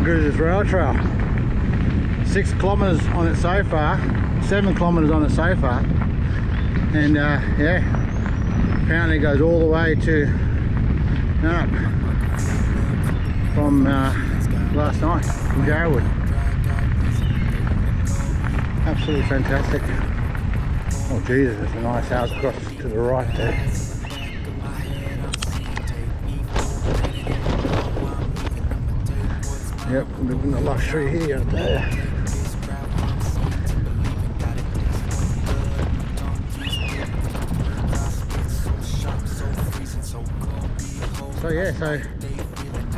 good is this rail trail? 6 kilometres on it so far, 7 kilometres on it so far, and yeah, apparently it goes all the way to Nannup from last night from Jarrawood. Absolutely fantastic. Oh Jesus, there's a nice house across to the right there. Yep, living the luxury here and there. So yeah, so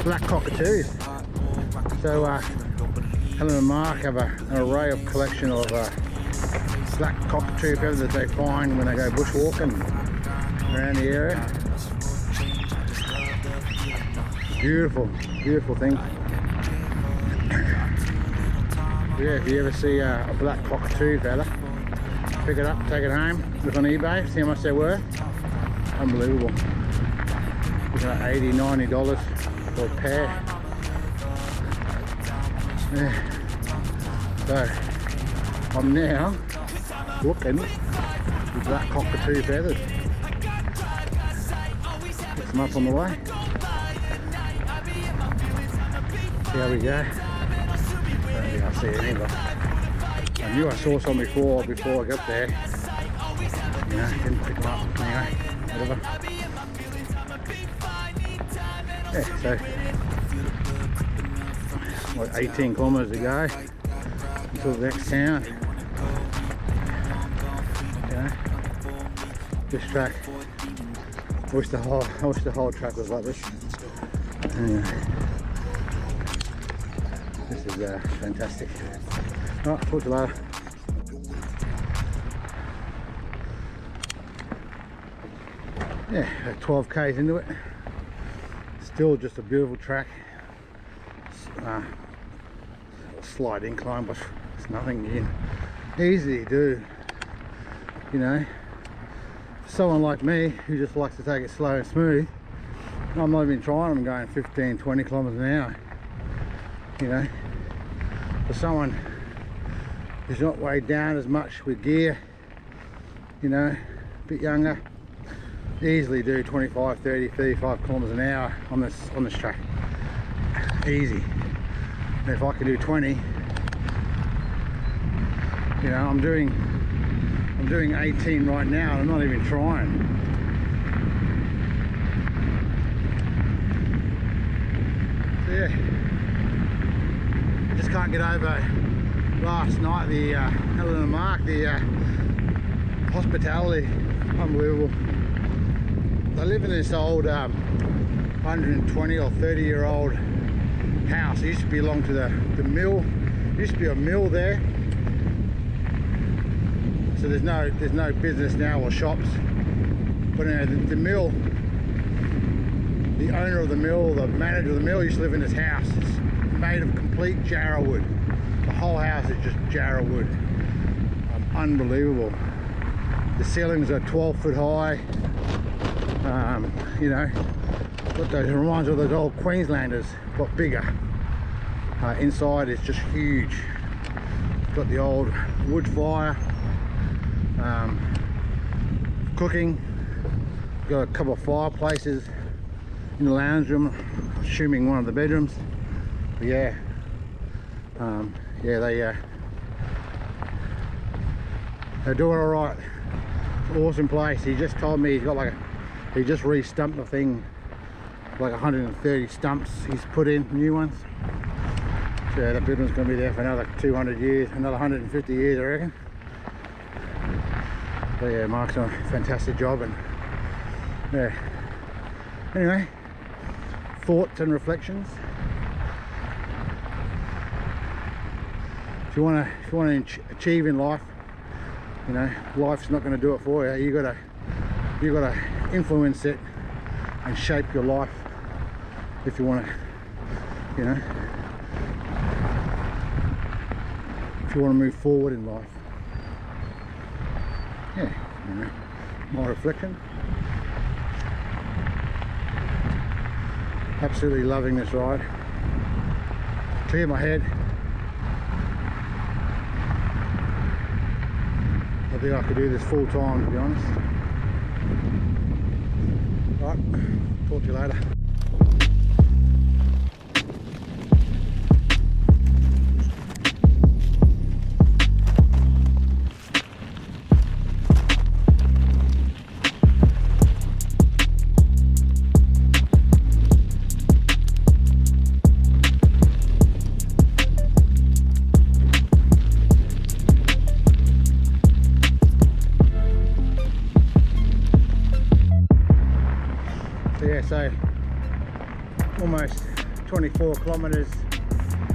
black cockatoos. So Helen and Mark have an array of collection of black cockatoo feathers that they find when they go bushwalking around the area. Beautiful, beautiful thing. Yeah, if you ever see a black cockatoo feather, pick it up, take it home, look on eBay, see how much they're worth. Unbelievable. Looking at $80, $90 for a pair. Yeah. So I'm now looking for black cockatoo feathers. Put some up on the way. See how we go. I don't think I see any, but I knew I saw some before I got there. You know, didn't pick them up. Anyway, whatever. Yeah, so what, 18 kilometres to go until the next town. Okay. This track, I wish the whole track was like this. Anyway, this is fantastic. Alright, talk to you later. Yeah, 12 k's into it. Still just a beautiful track. Slight incline, but it's nothing you can easily do. You know, for someone like me who just likes to take it slow and smooth, I'm not even trying. I'm going 15, 20 kilometers an hour. You know, for someone who's not weighed down as much with gear, you know, a bit younger, easily do 25, 30, 35 kilometers an hour on this track. Easy. And if I can do 20, you know, I'm doing 18 right now and I'm not even trying. So yeah, I just can't get over last night, the Helen and Mark, the hospitality, unbelievable. They live in this old 120 or 30 year old house. It used to belong to the mill. There used to be a mill there. So there's no business now or shops. But the mill, the owner of the mill, the manager of the mill used to live in this house. It's made of complete Jarrawood. The whole house is just Jarrawood. Unbelievable. The ceilings are 12 foot high. You know, what those reminds me of those old Queenslanders, but bigger. Inside is just huge. It's got the old wood fire, cooking. Got a couple of fireplaces in the lounge room, assuming one of the bedrooms. But yeah, yeah, they're doing all right. Awesome place. He just told me he's got like he just re-stumped the thing, like 130 stumps he's put in, new ones. So yeah, that building's going to be there for another 200 years, another 150 years I reckon. But yeah, Mark's done a fantastic job, and yeah. Anyway, thoughts and reflections. If you want to achieve in life, you know, life's not going to do it for you. You got to influence it and shape your life if you want to, you know, if you want to move forward in life. Yeah, you know, my reflection. Absolutely loving this ride. clear my head. I think I could do this full time, to be honest. Right, talk to you later. So almost 24 kilometres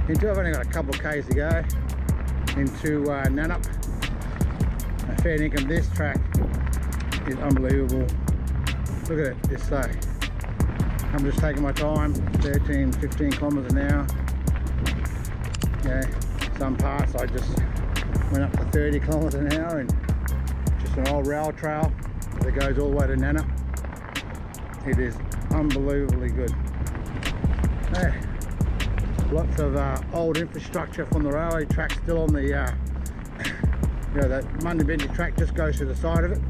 into, I've only got a couple of k's to go into Nannup. A fair dinkum. This track is unbelievable. Look at it, this slow. I'm just taking my time, 13-15 kilometres an hour. Yeah, some parts I just went up to 30 kilometres an hour, and just an old rail trail that goes all the way to Nannup. It is unbelievably good. Yeah. Lots of old infrastructure from the railway track still on the, you know, that Munda Biddi track just goes to the side of it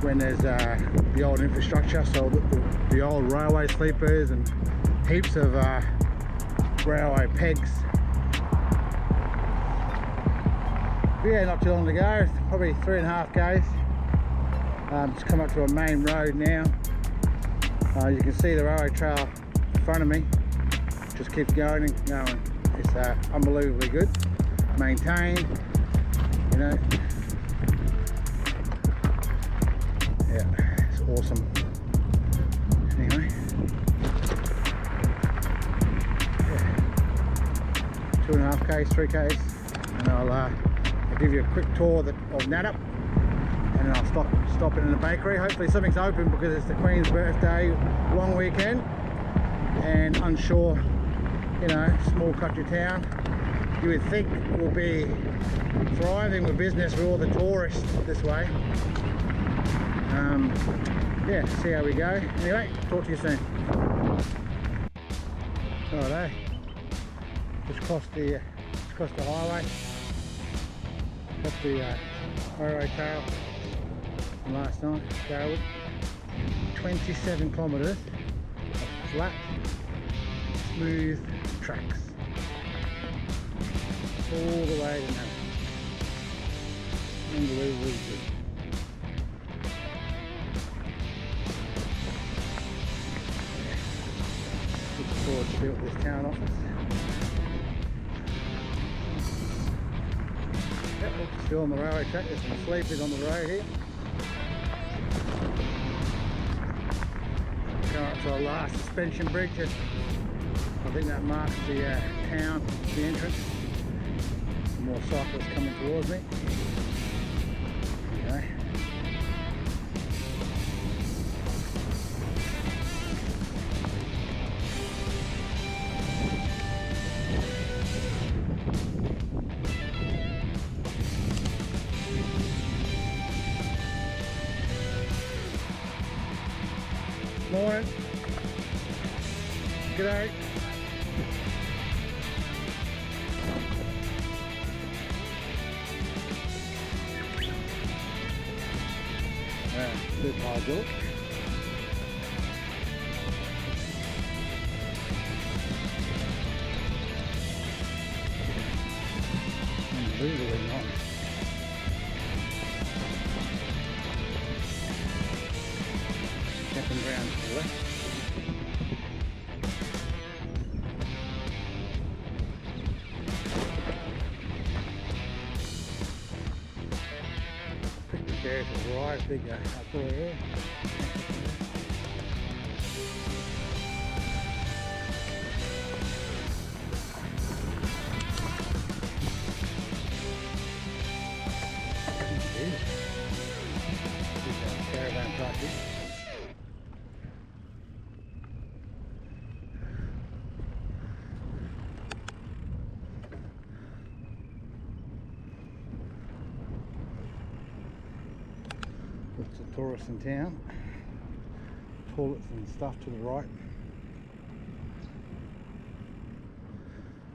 when there's the old infrastructure. So the old railway sleepers and heaps of railway pegs. But yeah, not too long to go, probably 3.5 k's. Just come up to a main road now. You can see the railway trail in front of me. Just keeps going and going. It's unbelievably good, maintained, you know. Yeah, it's awesome. Anyway, yeah. 2.5 k's, 3 k's, and I'll give you a quick tour of Nannup. And then I'll stop in the bakery. Hopefully something's open because it's the Queen's birthday, long weekend, and unsure, you know, small country town. You would think will be thriving with business with all the tourists this way. Yeah, see how we go. Anyway, talk to you soon. Righto, just crossed the highway, got the railway trail from last night, Jarrawood. 27 kilometres of flat, smooth tracks all the way to Nannup. Unbelievably good. Looking forward to build this town office. Yep, still on the railway track. There's some sleepers on the road here. Going up to the last suspension bridge. I think that marks the town, the entrance. Some more cyclists coming towards me. Okay. Morning. G'day. Bit hydraulic. Unbelievably nice. Camping ground to the left. There's a right big outdoor area. Caravan park here. Lots of tourists in town, toilets and stuff to the right.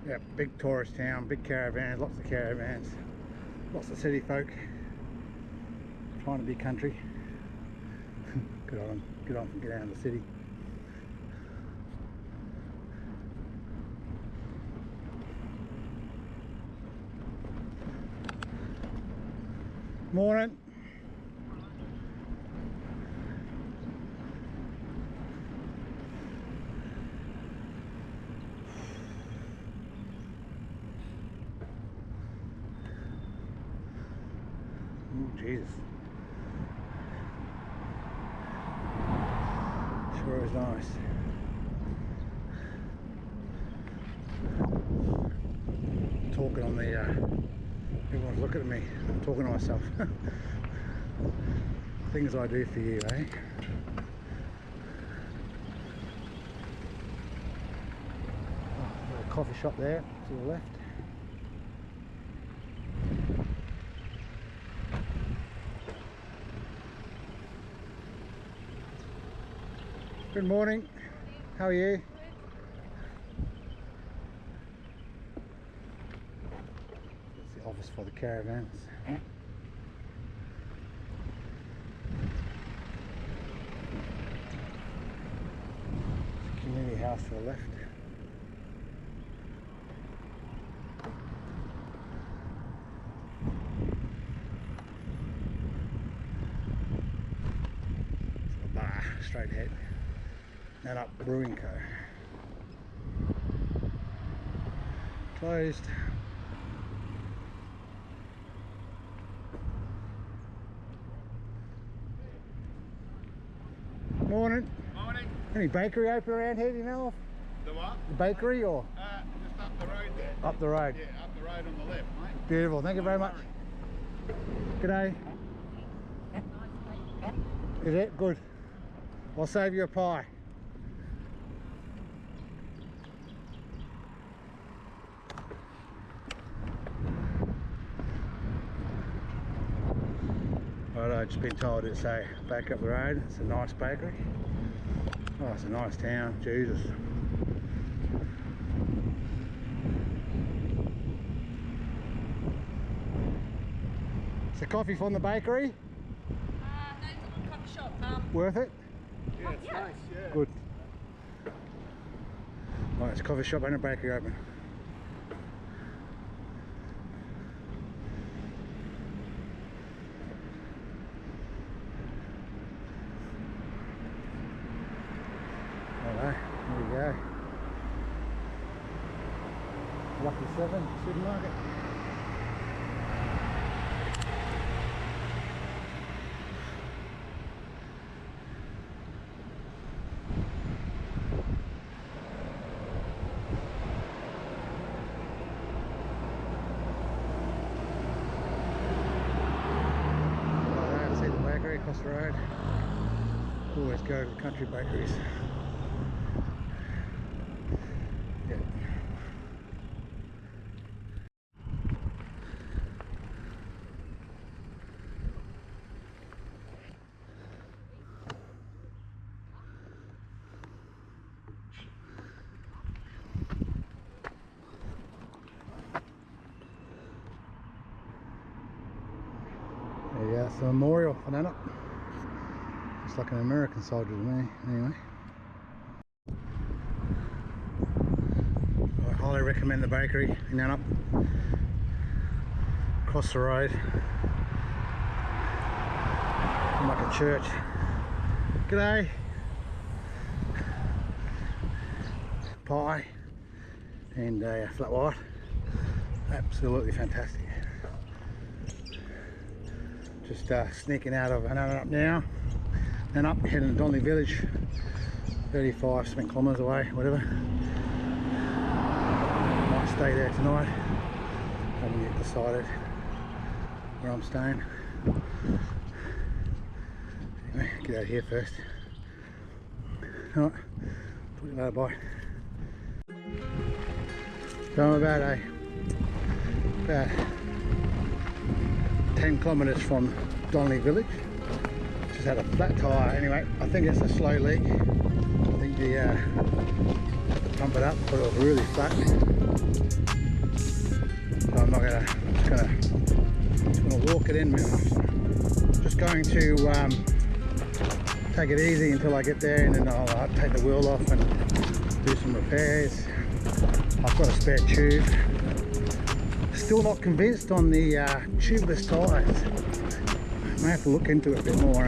Yeah, big tourist town, big caravans, lots of caravans, lots of city folk trying to be country. Good on them, get on and get out of the city. Morning. Oh, Jesus. Sure is nice. Talking on the, everyone's looking at me. I'm talking to myself. Things I do for you, eh? Oh, little coffee shop there to the left. Good morning. How are you? It's the office for the caravans. Community house to the left. It's a bar straight ahead. Nannup Brewing Co. Closed. Morning. Morning. Any bakery open around here, do you know of? The what? The bakery or? Just up the road there. Up the road. Yeah, up the road on the left, mate. Beautiful, thank you very much. G'day. Is it? Good. I'll save you a pie. Right, I've just been told it's back up the road. It's a nice bakery. Oh, it's a nice town, Jesus. It's a coffee from the bakery. No, it's a little coffee shop. Worth it? Yeah, it's nice, yeah. Good. Right, it's a coffee shop and a bakery open. Alright, here we go. Lucky 7 supermarket. Right, see the bakery across the road. Always go to the country bakeries. Yeah. There you go, it's the memorial for Nannup. Looks like an American soldier to me, anyway. I highly recommend the bakery in Nannup. Across the road. Like a church. G'day. Pie and a flat white. Absolutely fantastic. Just sneaking out of Nannup now. Nannup, heading to Donnelly Village. 35 something kilometres away, whatever. Might stay there tonight. Haven't yet decided where I'm staying. Anyway, get out of here first. Alright, talk to you later, bye. So I'm about 10 kilometres from Donnelly Village. Just had a flat tyre. Anyway, I think it's a slow leak. I think the had to pump it up, but it was really flat. I'm not gonna, just gonna walk it in. Just going to take it easy until I get there, and then I'll take the wheel off and do some repairs. I've got a spare tube. Still not convinced on the tubeless tyres. May have to look into it a bit more.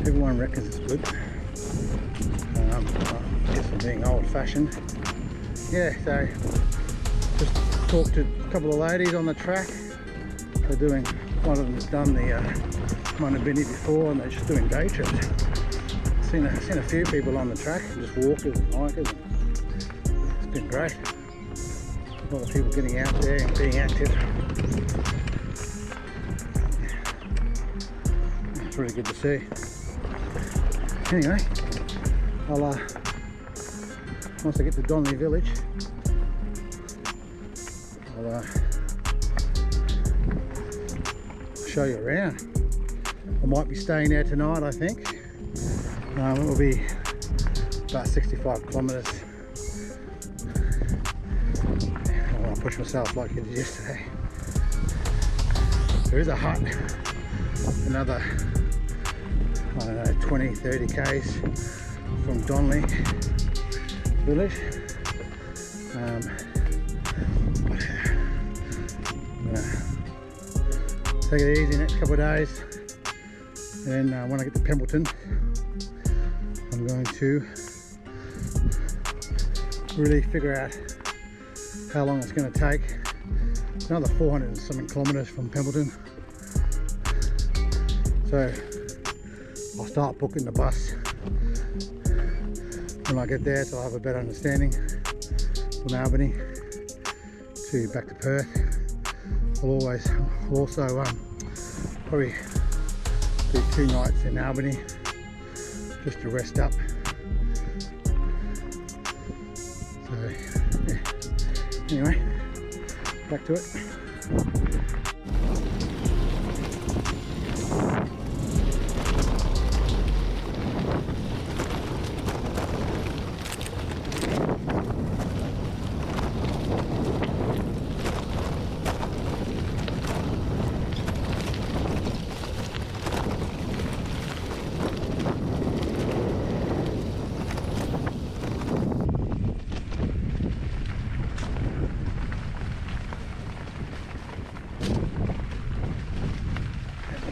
Everyone reckons it's good. I guess I'm being old-fashioned. Yeah, so just talked to a couple of ladies on the track. They're doing, one of them's done the Munda Biddi before, and they're just doing day trips. Seen a few people on the track, just walkers and hikers. It's been great. A lot of people getting out there and being active. It's really good to see. Anyway, I'll once I get to Donnelly Village, I'll show you around. I might be staying there tonight, I think. It will be about 65 kilometres. I want to push myself like I did yesterday. There is a hut, another, I don't know, 20-30 k's from Donnelly Village. I'm gonna take it easy next couple of days, and then when I get to Pembleton, I'm going to really figure out how long it's going to take. It's another 400 and something kilometres from Pembleton, so I'll start booking the bus when I get there, so I'll have a better understanding from Albany to back to Perth. I'll also probably do 2 nights in Albany just to rest up. So yeah. Anyway, back to it.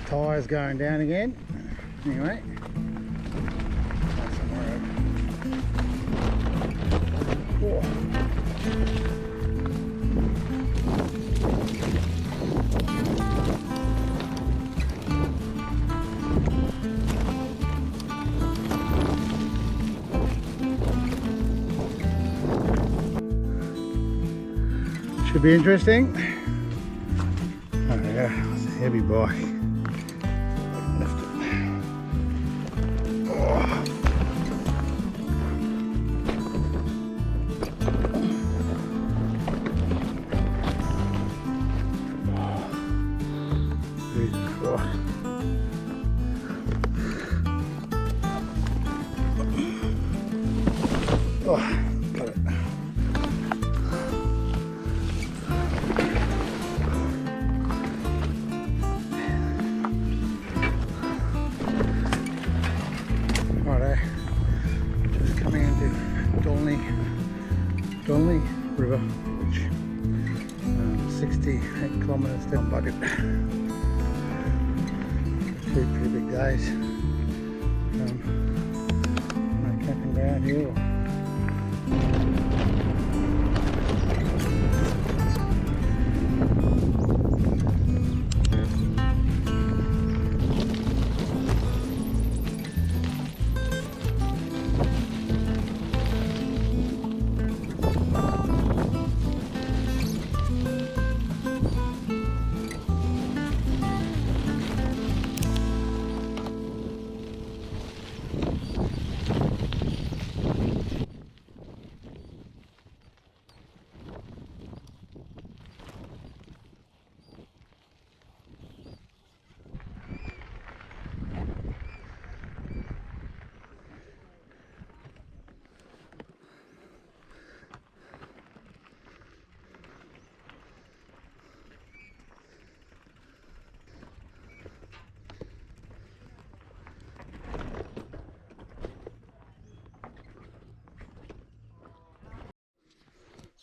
Tyres going down again. Anyway, should be interesting. Oh yeah, it's a heavy bike. Oh, got it. Righto, just coming into Donnelly River Village. 68 kilometres down Bucket. Two pretty big days. No camping ground here.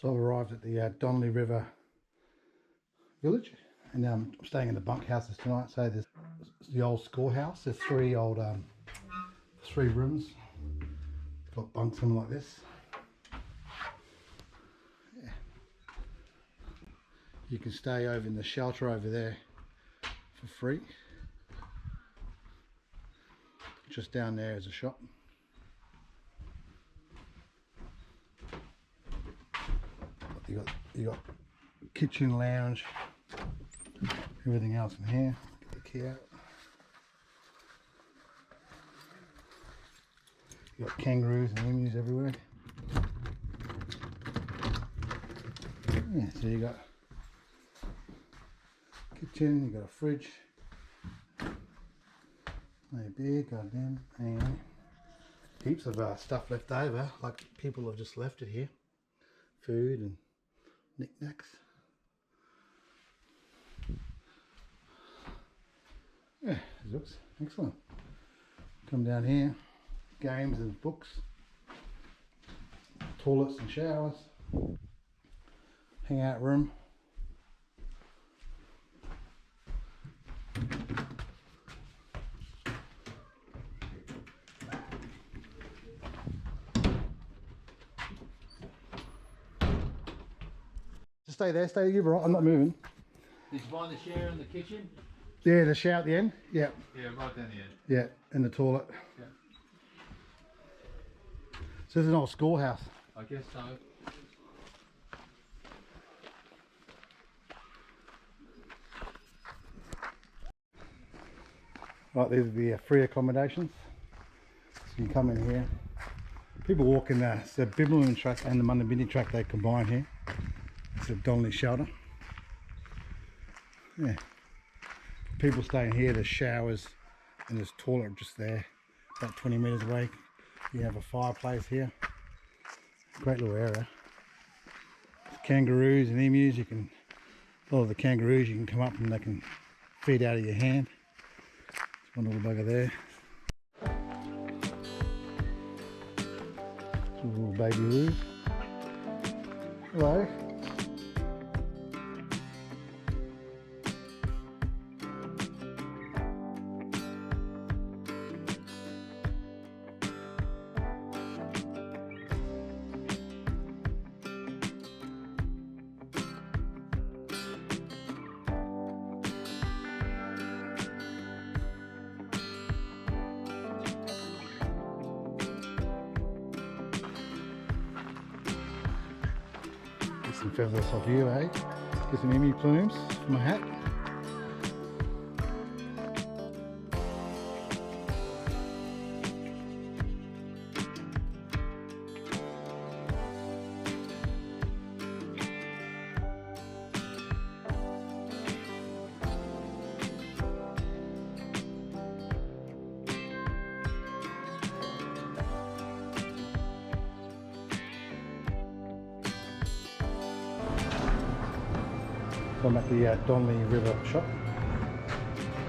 So I've arrived at the Donnelly River Village, and now I'm staying in the bunkhouses tonight. So there's the old schoolhouse. There's three rooms. Got bunks in them like this. Yeah. You can stay over in the shelter over there for free. Just down there is a shop. You got kitchen, lounge, everything else in here. Get the key out. You got kangaroos and emus everywhere. Yeah, so you got kitchen, you got a fridge. Maybe, goddamn, and heaps of stuff left over, like people have just left it here. Food and knickknacks. Yeah, it looks excellent. Come down here, games and books, toilets and showers, hangout room. Just stay there, you're right, I'm not moving. Did you find the shower in the kitchen? Yeah, the shower at the end, yeah. Yeah, right down the end. Yeah, and the toilet. Yeah. So this is an old schoolhouse. I guess so. Right, these are the free accommodations. So you can come in here. People walk in the Bibbulin track and the Munda Biddi track, they combine here. It's a Donnelly shelter. Yeah. People staying here, there's showers and there's toilet just there, about 20 metres away. You have a fireplace here. Great little area. Kangaroos and emus, a lot of the kangaroos you can come up and they can feed out of your hand. There's one little bugger there. Little baby roos. Hello. Some feathers off you, eh? Get some emu plumes for my hat. So I'm at the Donnelly River shop,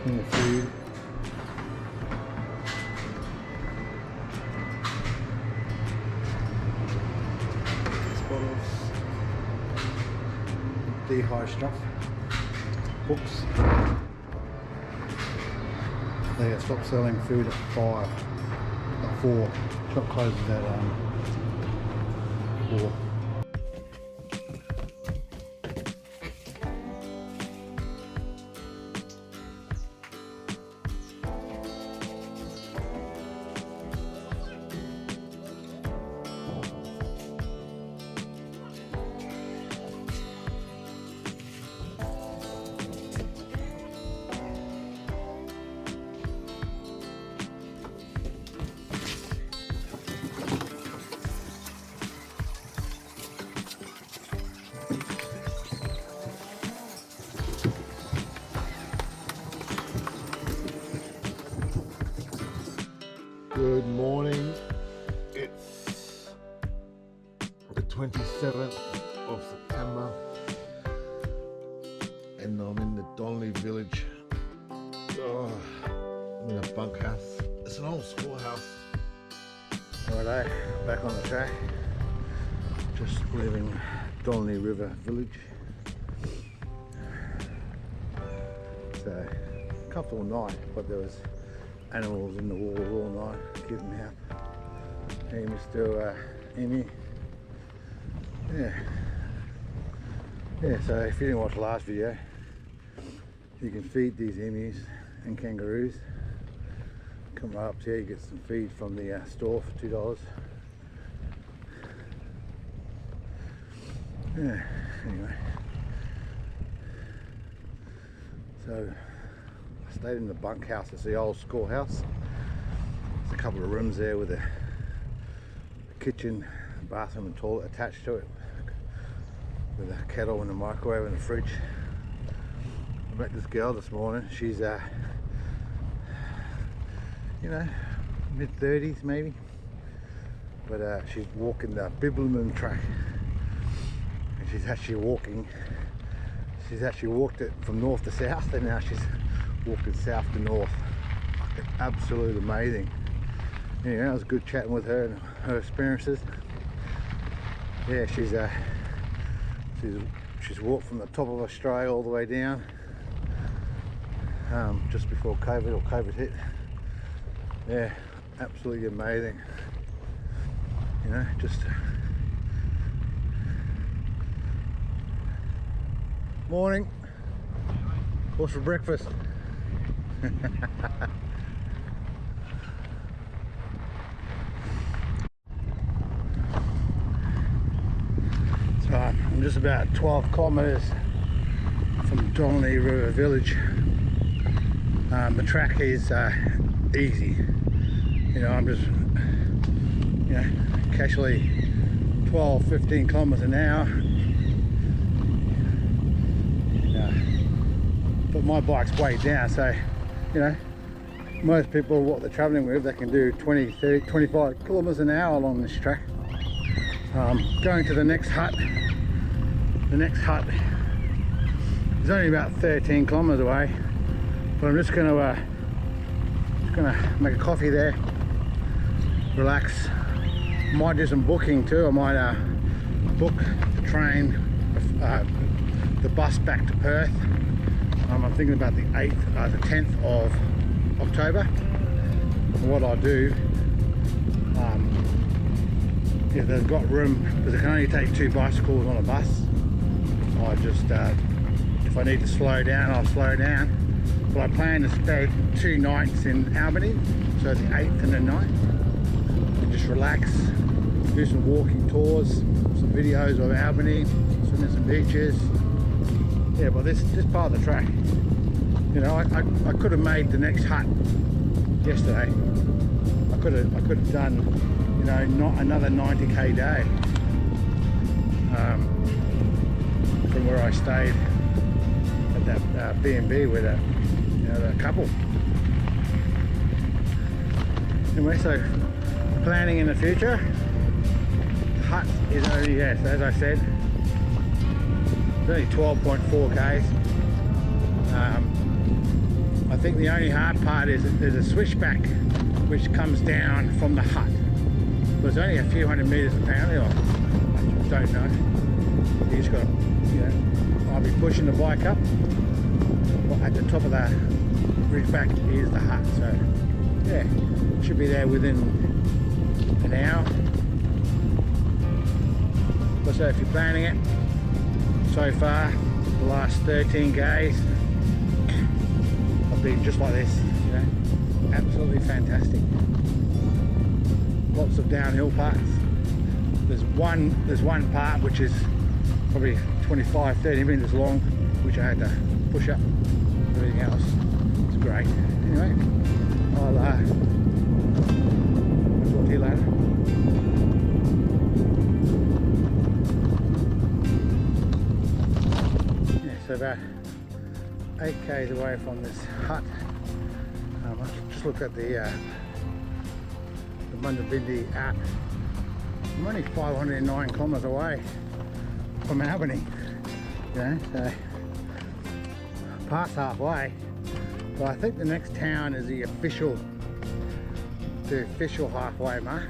in the food. Bottles, dehy stuff, books. They stopped selling food at 5, at 4. Shop closes at 4. Good morning. It's the 27th of September and I'm in the Donnelly Village. Oh, I'm in a bunkhouse. It's an old schoolhouse. Righto, back on the track. Just leaving Donnelly River Village. So comfortable night, but there was animals in the walls all night, keeping me up. Hey, Mr. Emu. Yeah, so if you didn't watch the last video, you can feed these emus and kangaroos. Come right up here, you get some feed from the store for $2. Yeah, anyway. So I stayed in the bunkhouse. It's the old schoolhouse. There's a couple of rooms there with a kitchen, bathroom and toilet attached to it, with a kettle and a microwave and a fridge. I met this girl this morning. She's you know, mid-30s maybe, but she's walking the Bibbulmun track, and she's actually walked it from north to south, and now she's walking south to north. It's absolutely amazing. Anyway, it was good chatting with her and her experiences. Yeah, she's walked from the top of Australia all the way down, just before COVID hit. Yeah, absolutely amazing. You know, just morning. What's for breakfast? So I'm just about 12 kilometres from Donnelly River Village. The track is easy. You know, I'm just, you know, casually 12-15 kilometers an hour. But my bike's way down, so, you know, most people, what they're traveling with, they can do 20, 30, 25 kilometers an hour along this track. Going to the next hut. The next hut is only about 13 kilometers away, but I'm just gonna make a coffee there, relax. Might do some booking too. I might book the train, the bus back to Perth. I'm thinking about the 10th of October. And what I'll do, if they've got room, because I can only take 2 bicycles on a bus, I just, if I need to slow down, I'll slow down. But I plan to spend 2 nights in Albany, so the 8th and the 9th, and just relax, do some walking tours, some videos of Albany, swim in some beaches. Yeah, but this part of the track, you know, I could have made the next hut yesterday. I could have done, you know, not another 90k day from where I stayed at that B&B with a, you know, the couple. Anyway, so planning in the future. The hut is only, yes, as I said, it's only 12.4 k's. I think the only hard part is that there's a switchback which comes down from the hut. But it's only a few hundred meters apparently, or I don't know. You just got to, you know, I'll be pushing the bike up. But at the top of the ridgeback is the hut, so yeah, should be there within an hour. But so if you're planning it, so far the last 13 k's I've been just like this, you know, absolutely fantastic. Lots of downhill parts. There's one part which is probably 25-30 meters long, which I had to push up. Everything else is great. Anyway, I'll talk to you later. Yeah, so about 8 k's away from this hut. I just looked at the Munda Biddi app. I'm only 509 kilometers away from Albany, you know, so past halfway. But I think the next town is the official halfway mark.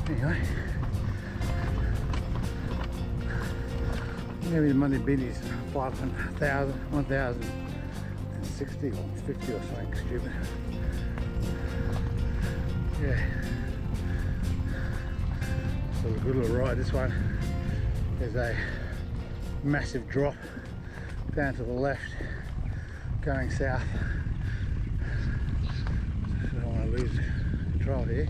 Anyway, Maybe the Munda Biddi's 500,000, 1,060 or 50 or something stupid. Yeah. So a good little ride. This one is a massive drop down to the left, going south. So I don't want to lose control here.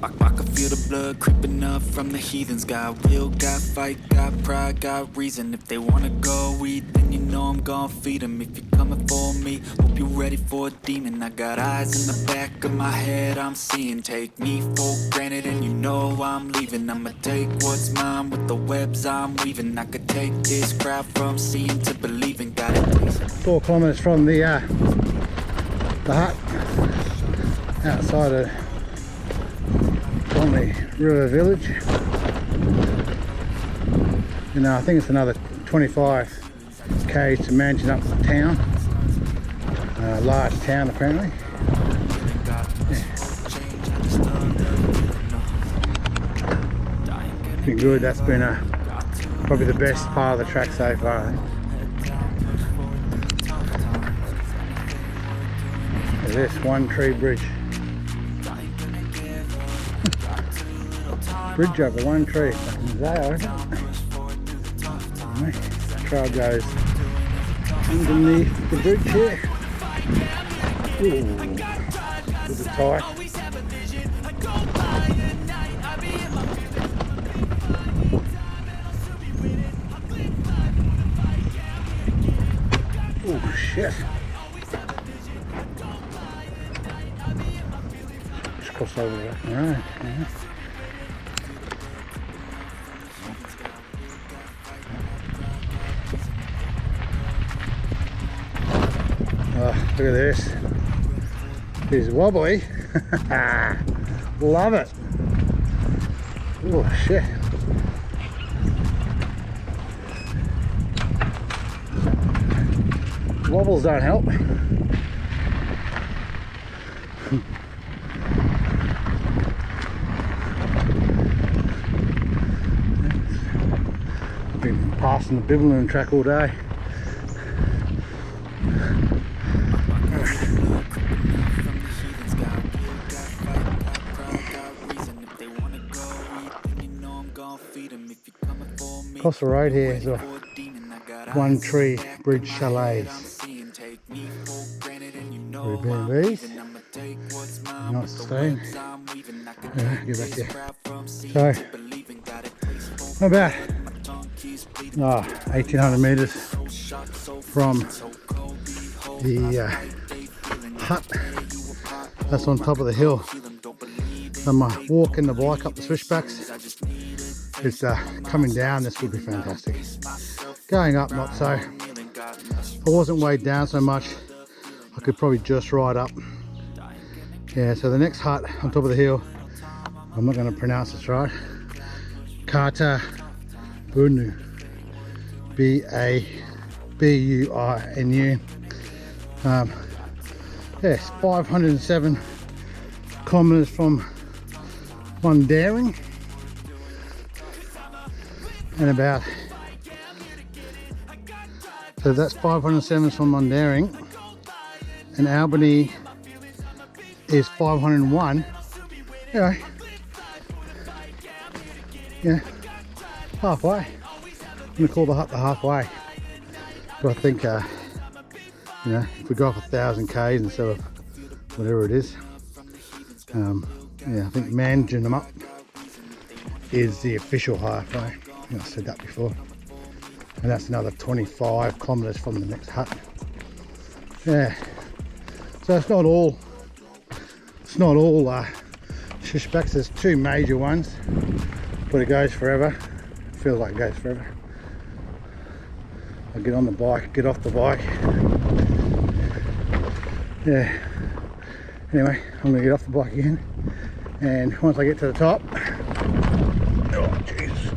I can feel the blood creeping up from the heathens. Got will, got fight, got pride, got reason. If they wanna go eat, then you know I'm gon' feed them. If you're coming for me, hope you're ready for a demon. I got eyes in the back of my head, I'm seeing. Take me for granted and you know I'm leaving. I'ma take what's mine with the webs I'm weaving. I could take this crowd from seeing to believing. Got it. 4 kilometres from the hut outside of Donnelly River Village. You know, I think it's another 25 k's to Manjimup town. Large town apparently. Yeah. Been good. That's been probably the best part of the track so far, I think. Look at this one tree bridge. Bridge over one tree. There, the trail goes underneath the bridge here. Ooh, with the tie. Oh shit! Just cross over there. All right. Oh, look at this. It's wobbly. Love it. Oh shit. Wobbles don't help. I've been passing the Bibbulin track all day. Across the road here is a one tree bridge chalets. Airbnbs. Nice to stay in. Yeah, get back there. So, about 1800 metres from the hut that's on top of the hill. I'm walking the bike up the switchbacks. It's coming down, this would be fantastic. Going up, not so. If I wasn't weighed down so much, I could probably just ride up. Yeah, so the next hut on top of the hill, I'm not going to pronounce this right. Karta Burna, B-A-B-U-I-N-U. Yes, 507 kilometres from Munda, and about, so that's 507 from Munda, and Albany is 501. Anyway, yeah, halfway. I'm gonna call the hut the halfway, but I think you know, if we go off 1,000 k's instead of whatever it is, yeah, I think Manjimup is the official halfway. I think I said that before. And that's another 25 kilometres from the next hut. Yeah. So it's not all Switchbacks, there's two major ones, but it goes forever. Feels like it goes forever. I get on the bike, get off the bike. Yeah. Anyway, I'm gonna get off the bike again, and once I get to the top, oh jeez,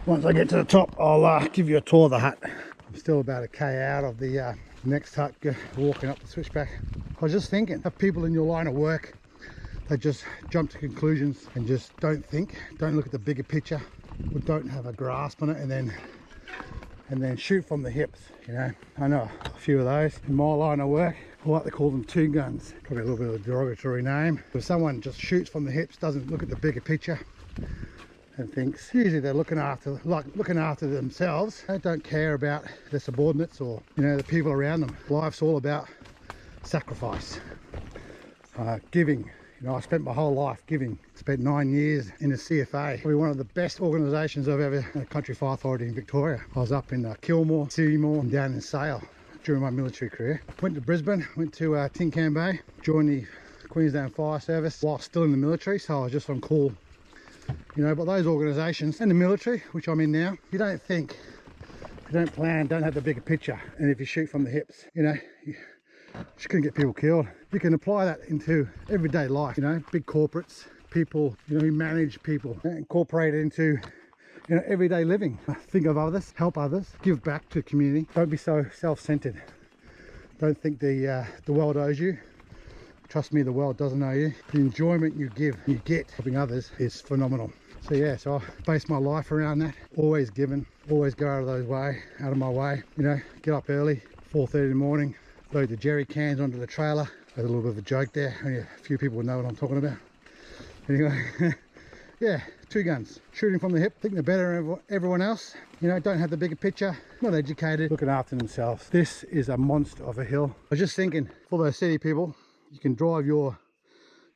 once I get to the top, I'll give you a tour of the hut. I'm still about a K out of the next hut, walking up the switchback. I was just thinking of people in your line of work that just jump to conclusions and just don't think, don't look at the bigger picture, or don't have a grasp on it, and then shoot from the hips. You know, I know a few of those in my line of work. I like to call them two guns. Probably a little bit of a derogatory name. If someone just shoots from the hips, doesn't look at the bigger picture, and thinks usually they're looking after themselves. They don't care about their subordinates or, you know, the people around them. Life's all about sacrifice, giving. You know, I spent my whole life giving. Spent 9 years in the CFA. Probably one of the best organisations I've ever, Country Fire Authority in Victoria. I was up in Kilmore, Seymour, and down in Sale during my military career. Went to Brisbane, went to Tin Can Bay, joined the Queensland Fire Service while still in the military, so I was just on call. You know, but those organisations and the military, which I'm in now, you don't think, you don't plan, don't have the bigger picture, and if you shoot from the hips, you know, you just couldn't get people killed. You can apply that into everyday life, you know, big corporates, people, you know, who manage people, incorporate it into, you know, everyday living. Think of others, help others, give back to the community. Don't be so self-centered. Don't think the world owes you. Trust me, the world doesn't owe you. The enjoyment you give, you get helping others is phenomenal. So yeah, so I base my life around that. Always giving, always go out of my way. You know, get up early, 4:30 in the morning, load the jerry cans onto the trailer. There's a little bit of a joke there. Only a few people will know what I'm talking about. Anyway, yeah, two guns, shooting from the hip, think they're better than everyone else. You know, don't have the bigger picture, not educated, looking after themselves. This is a monster of a hill. I was just thinking, for those city people, you can drive your,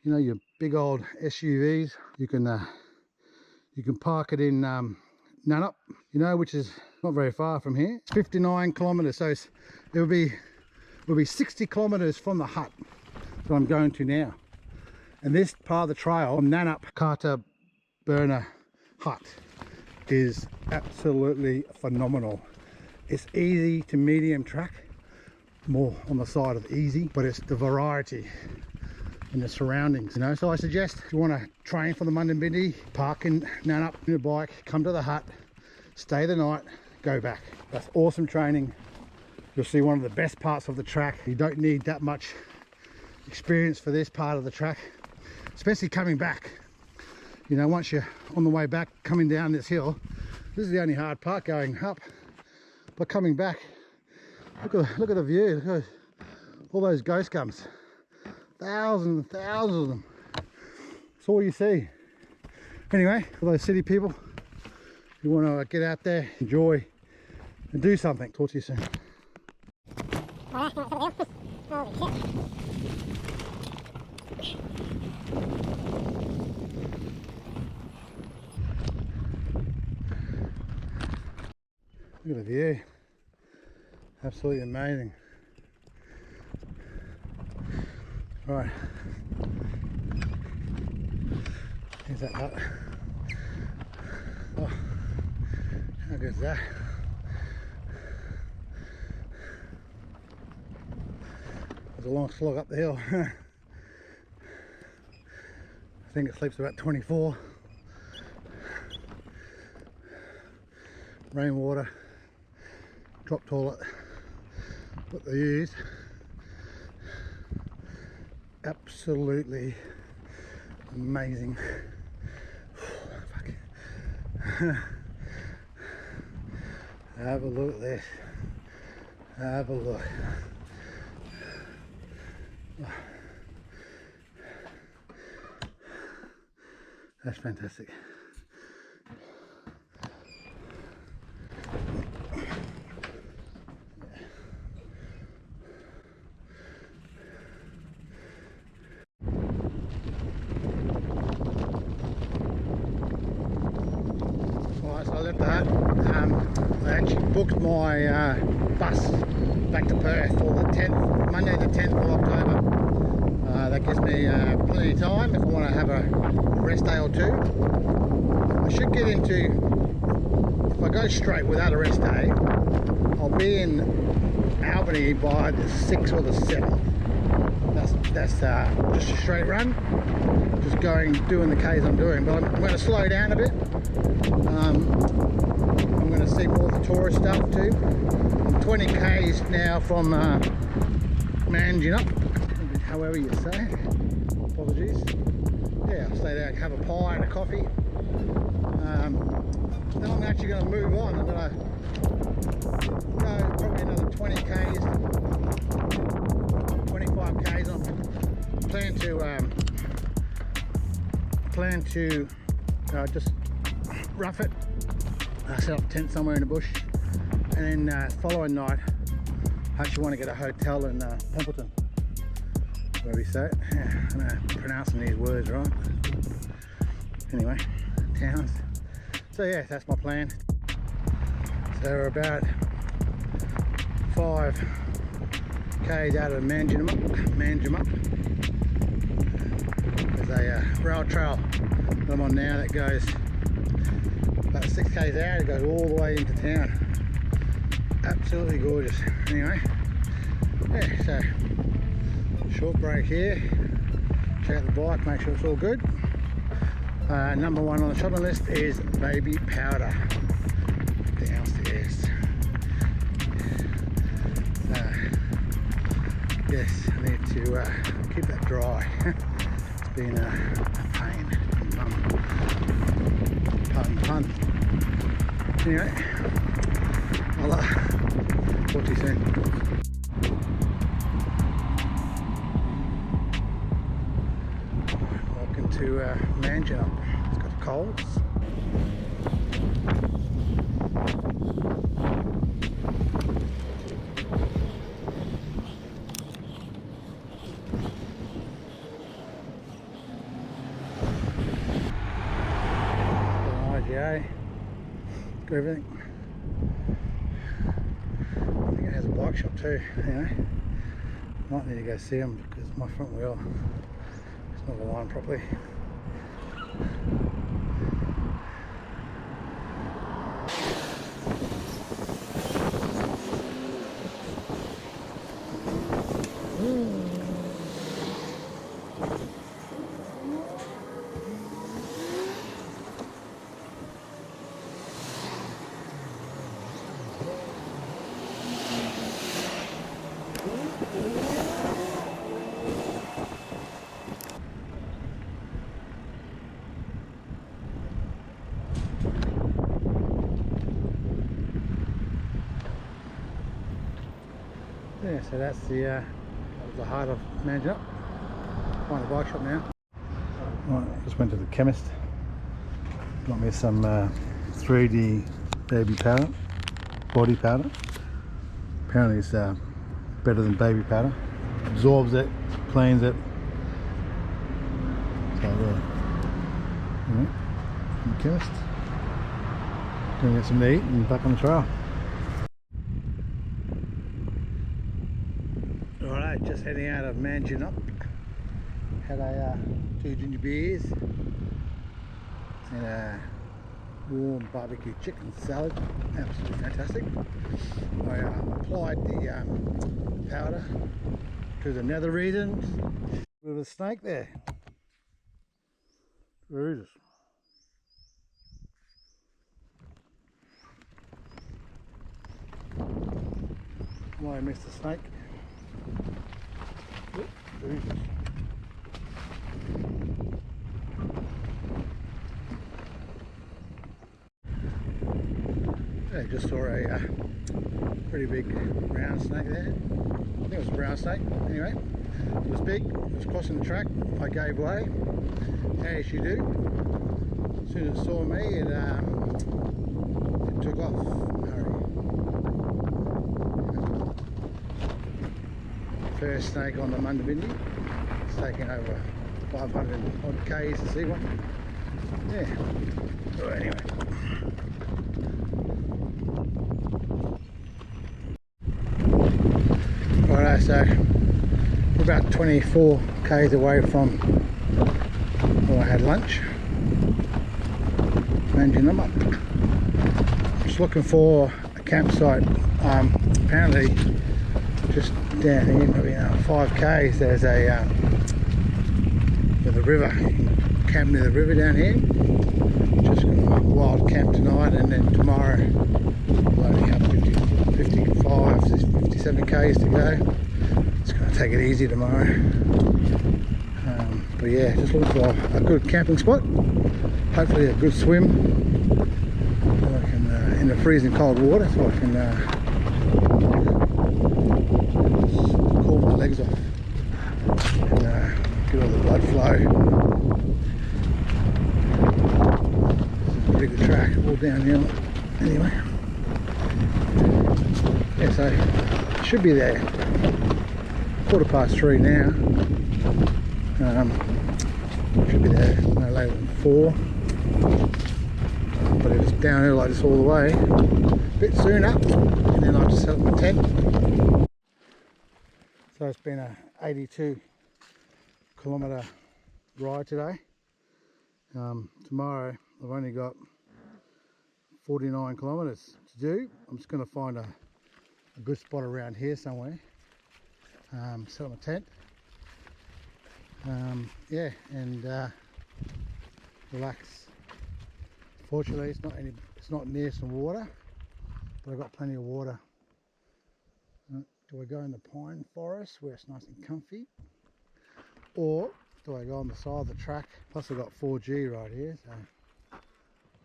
you know, your big old SUVs. You can park it in Nannup, you know, which is not very far from here. It's 59 kilometers, so it will be 60 kilometers from the hut that I'm going to now. And this part of the trail from Nannup, Karta Burna Hut, is absolutely phenomenal. It's easy to medium track, more on the side of easy, but it's the variety and the surroundings, you know. So I suggest if you want to train for the Munda Biddi, park in Nannup, your bike, come to the hut, stay the night, go back. That's awesome training. You'll see one of the best parts of the track. You don't need that much experience for this part of the track, especially coming back. You know, once you're on the way back, coming down this hill, this is the only hard part going up, but coming back, look at the view. Look at all those ghost gums, thousands and thousands of them. That's all you see. Anyway, for those city people who want to get out there, enjoy and do something, talk to you soon. Look at the view, absolutely amazing. Right, here's that hut. Oh, how good is that? There's a long slog up the hill. I think it sleeps about 24. Rainwater, drop toilet, what they use. Absolutely amazing. Have a look at this. Have a look. That's fantastic. Alright, so I left the hut. I actually booked my bus back to Perth for the 10th, Monday the 10th of October. That gives me plenty of time if I want to have a rest day or two. I should get into, if I go straight without a rest day, I'll be in Albany by the 6th or the 7th. That's just a straight run, just doing the Ks I'm doing, but I'm going to slow down a bit. I'm going to see more of the tourist stuff too. I'm 20 Ks now from Manjimup, however you say it. Apologies. Yeah, I'll stay there, have a pie and a coffee. Then I'm actually going to move on. I'm going to go probably another 20 Ks, 25 Ks. I'm plan to just rough it, set up a tent somewhere in the bush, and then following night I actually want to get a hotel in Templeton, where we say it. Yeah, I'm not pronouncing these words right. Anyway, towns. So yeah, that's my plan. So we're about 5 K's out of Manjimup. There's a rail trail that I'm on now that goes about 6 K's out. It goes all the way into town. Absolutely gorgeous. Anyway, yeah, so short break here. Check out the bike, make sure it's all good. Number 1 on the shopping list is baby powder downstairs. Yes, I need to keep that dry. It's been a pain. Pun. Anyway, I'll talk to you soon. Welcome to Manjimup. It's got the coals. Got everything. I think it has a bike shop too. Anyway, might need to go see them because my front wheel is not aligned properly. Yeah, so that's the heart of Manjimup. Find a bike shop now. Right, just went to the chemist. Got me some 3D baby powder, body powder. Apparently it's better than baby powder. Absorbs it, cleans it. So yeah, from the chemist. Gonna get some to eat and back on the trail. Alright, just heading out of Manjimup. Had a 2 ginger beers and a warm barbecue chicken salad. Absolutely fantastic. I applied the powder to the nether regions with a snake there. Where is it? Why I missed the snake. Jesus. Yeah, just saw a pretty big brown snake there. I think it was a brown snake. Anyway, it was big. It was crossing the track. I gave way, as you do. As soon as it saw me, it took off. First snake on the Munda Biddi. It's taken over 500 odd Ks to see one. Yeah. So anyway. Righto, so We're about 24 k's away from where I had lunch. Manjimup. Just looking for a campsite. Apparently, just down here, maybe 5 k's, there's a the river. You can camp near the river down here. Just gonna wild camp tonight, and then tomorrow we'll only have 55, 57 k's to go. It's going to take it easy tomorrow. But yeah, just looking for a good camping spot. Hopefully a good swim. So I can in the freezing cold water, so I can cool my legs off and get all the blood flow. Pretty good track, all downhill anyway. Yeah, so should be there 3:15 now. Should be there no later than 4. But if it's downhill like this all the way, a bit sooner, and then I'll just set up my tent. So it's been a 82-kilometre ride today. Tomorrow I've only got 49 kilometres to do. I'm just going to find a good spot around here somewhere. Set up my tent. Yeah, and relax. Fortunately, it's not near some water, but I've got plenty of water. Do I go in the pine forest where it's nice and comfy, or do I go on the side of the track? Plus I've got 4G right here, so I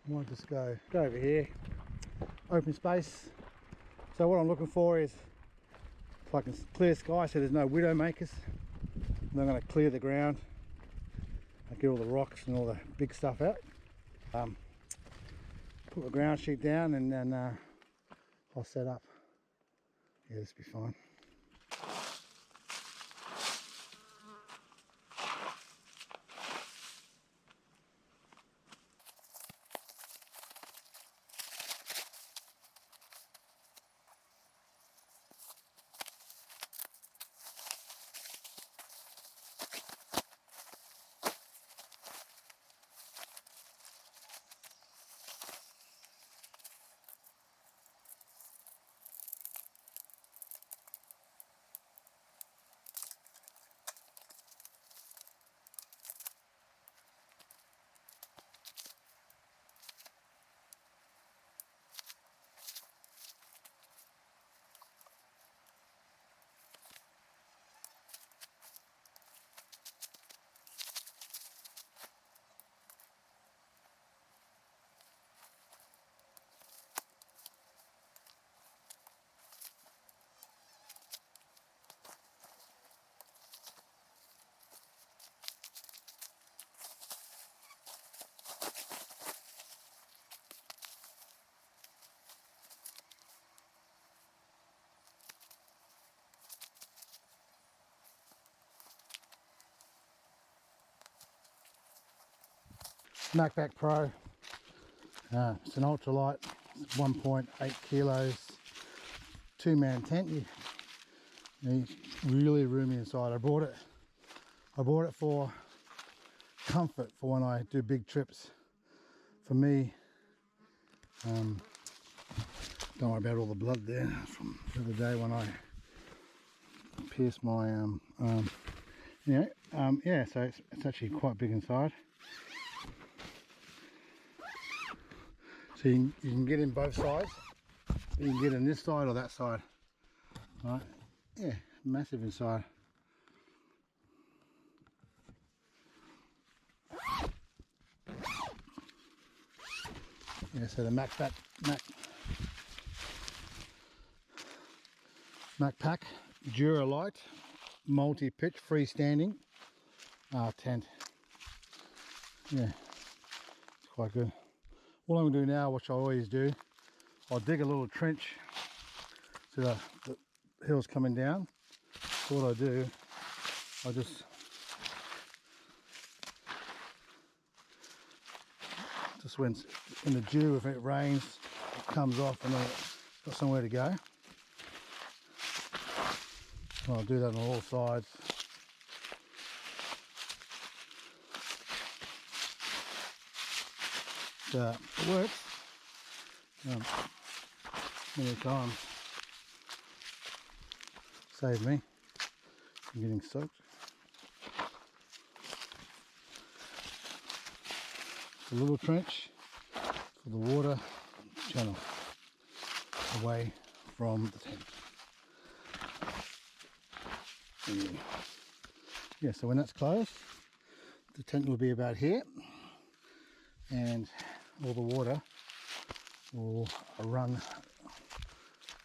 might just go over here, open space. So what I'm looking for is like a clear sky, so there's no widow makers. And I'm going to clear the ground and get all the rocks and all the big stuff out. Put the ground sheet down, and then I'll set up. Yeah, this will be fine. Macpac Pro. It's an ultralight, it's 1.8 kilos, 2-man tent. It's really roomy inside. I bought it for comfort for when I do big trips. For me, don't worry about all the blood there from the other day when I pierced my yeah, so it's actually quite big inside. So you can get in both sides. You can get in this side or that side. Right? Yeah, massive inside. Yeah, so the Macpac Duralight multi-pitch freestanding tent. Yeah, it's quite good. What I'm going to do now, which I always do, I'll dig a little trench to the hills coming down. So what I do, I just when in the dew, if it rains, it comes off and then it's got somewhere to go. So I'll do that on all sides. it works many times. Saved me from getting soaked. It's a little trench for the water channel away from the tent. Yeah, so when that's closed, the tent will be about here, and all the water will run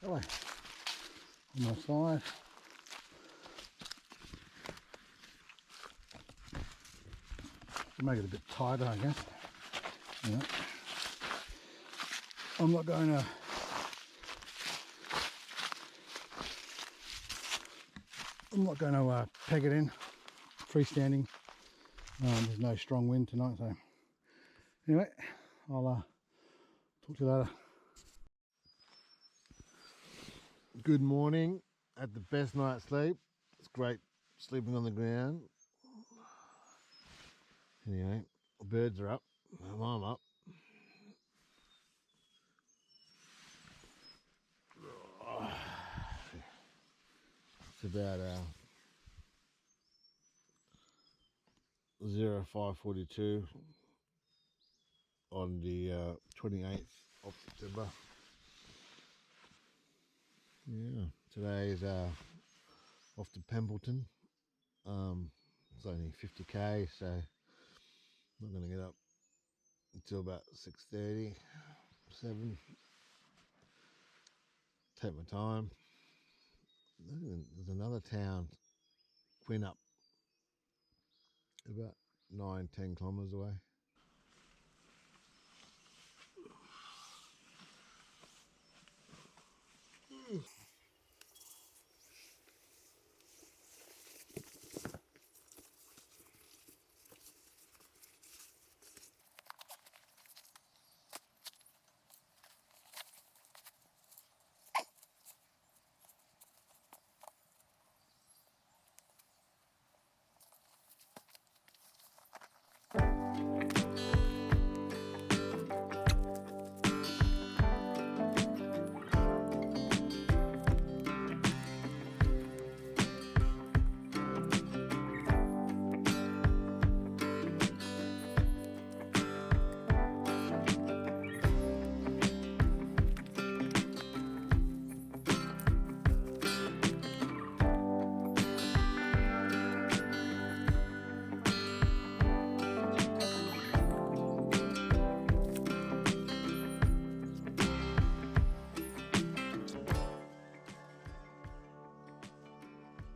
away on my side. Make it a bit tighter, I guess. Yeah. I'm not going to peg it in freestanding. There's no strong wind tonight, so anyway, I'll talk to you later. Good morning. Had the best night's sleep. It's great sleeping on the ground. Anyway, the birds are up. I'm up. It's about 05:42 on the 28th of September. Yeah, today is off to Pembleton. It's only 50k, so I'm not going to get up until about 6:30, 7. Take my time. There's another town, Quinninup, about 9-10 kilometres away.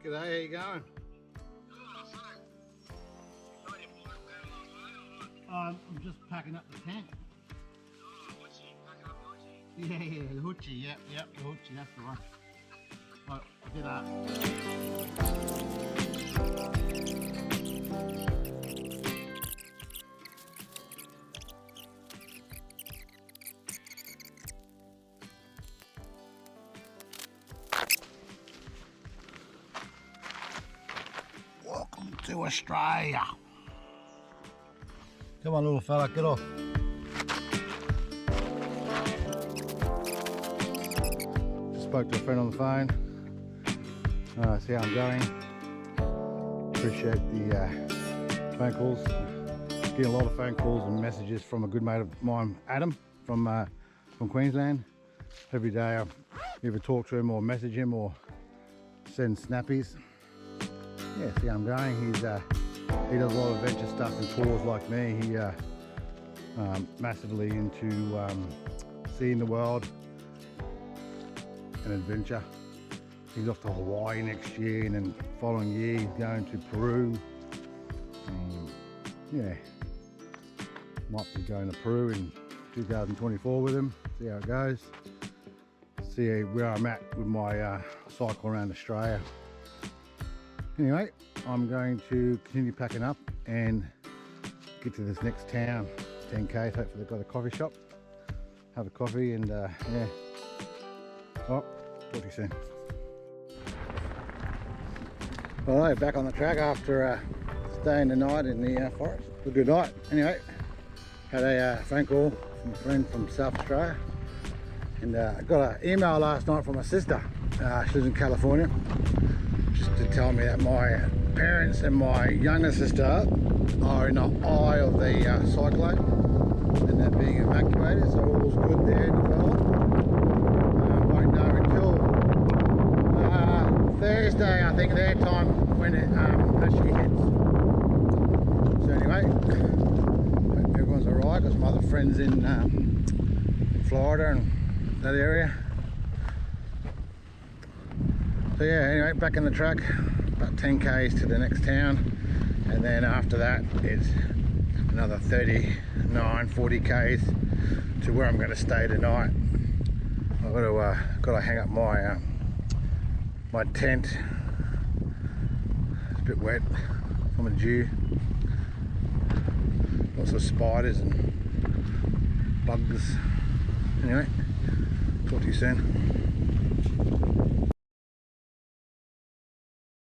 G'day, how you going? I'm just packing up the tent. Yeah, the hoochie, yep, the hoochie, that's the one. Right, I'll do that. Welcome to Australia. Come on, little fella, get off. Just spoke to a friend on the phone. See how I'm going. Appreciate the phone calls. Getting a lot of phone calls and messages from a good mate of mine, Adam, from Queensland. Every day I either talk to him or message him or send snappies. Yeah, see how I'm going. He does a lot of adventure stuff and tours like me. He massively into seeing the world and adventure. He's off to Hawaii next year, and then following year he's going to Peru. Yeah, might be going to Peru in 2024 with him. See how it goes. See where I'm at with my cycle around Australia. Anyway, I'm going to continue packing up and get to this next town, 10k. Hopefully they've got a coffee shop. Have a coffee and yeah. Well, talk to you soon. Alright, back on the track after staying the night in the forest. It was a good night. Anyway, Had a phone call from a friend from South Australia, and I got an email last night from my sister. She lives in California, just to tell me that my parents and my younger sister are in the eye of the cyclone, and they're being evacuated, so all's good there in the world. Won't know until Thursday, I think, their time, when it actually hits. So anyway, everyone's alright. Got some other friends in Florida and that area. So yeah, anyway, back in the truck, about 10 k's to the next town, and then after that it's another 40 k's to where I'm going to stay tonight. I've got to hang up my my tent. It's a bit wet from a dew. Lots of spiders and bugs. Anyway, talk to you soon.